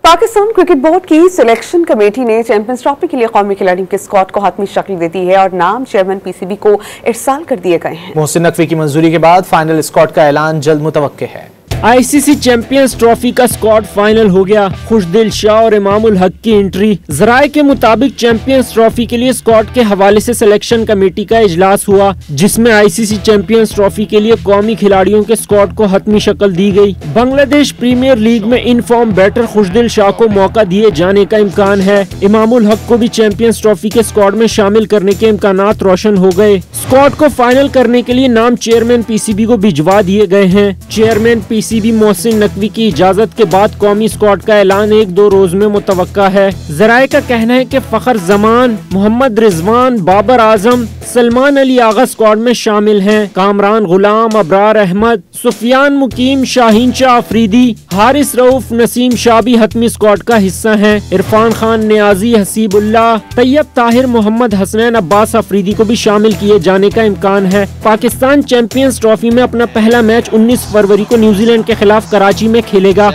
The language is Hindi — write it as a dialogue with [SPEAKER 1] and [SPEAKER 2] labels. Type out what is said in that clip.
[SPEAKER 1] पाकिस्तान क्रिकेट बोर्ड की सिलेक्शन कमेटी ने चैंपियंस ट्रॉफी के लिए कौमी खिलाड़ियों के स्क्वाड को हतमी शक्ल दे दी है और नाम चेयरमैन पीसीबी को इरसाल कर दिए गए हैं।
[SPEAKER 2] मोहसिन नकवी की मंजूरी के बाद फाइनल स्क्वाड का ऐलान जल्द मुतवक्के है।
[SPEAKER 3] आईसीसी चैंपियंस ट्रॉफी का स्क्वाड फाइनल हो गया। खुशदिल शाह और इमामुल हक की एंट्री। जराये के मुताबिक चैंपियंस ट्रॉफी के लिए स्क्वाड के हवाले से सिलेक्शन कमेटी का इजलास हुआ, जिसमें आईसीसी चैंपियंस ट्रॉफी के लिए कौमी खिलाड़ियों के स्क्वाड को हतमी शक्ल दी गई। बांग्लादेश प्रीमियर लीग में इन फॉर्म बैटर खुशदिल शाह को मौका दिए जाने का इम्कान है। इमामुल हक को भी चैंपियंस ट्रॉफी के स्क्वाड में शामिल करने के इम्कानात रोशन हो गए। स्क्वाड को फाइनल करने के लिए नाम चेयरमैन पीसीबी को भिजवा दिए गए हैं। चेयरमैन पीसीबी मोहसिन नकवी की इजाजत के बाद कौमी स्क्वाड का ऐलान 1-2 रोज में मुतवक्का है। जराये का कहना है कि फखर जमान, मोहम्मद रिजवान, बाबर आजम, सलमान अली आगा स्क्वाड में शामिल हैं। कामरान गुलाम, अबरार अहमद, सुफियान मुकीम, शाहीन शाह अफरीदी, हारिस रऊफ, नसीम शाह भी हतमी स्क्वाड का हिस्सा हैं। इरफान खान, नियाजी, हसीबुल्लाह, तैयब ताहिर, मोहम्मद हसनैन, अब्बास अफरीदी को भी शामिल किए जाने का इम्कान है। पाकिस्तान चैंपियंस ट्रॉफी में अपना पहला मैच 19 फरवरी को न्यूजीलैंड के खिलाफ कराची में खेलेगा।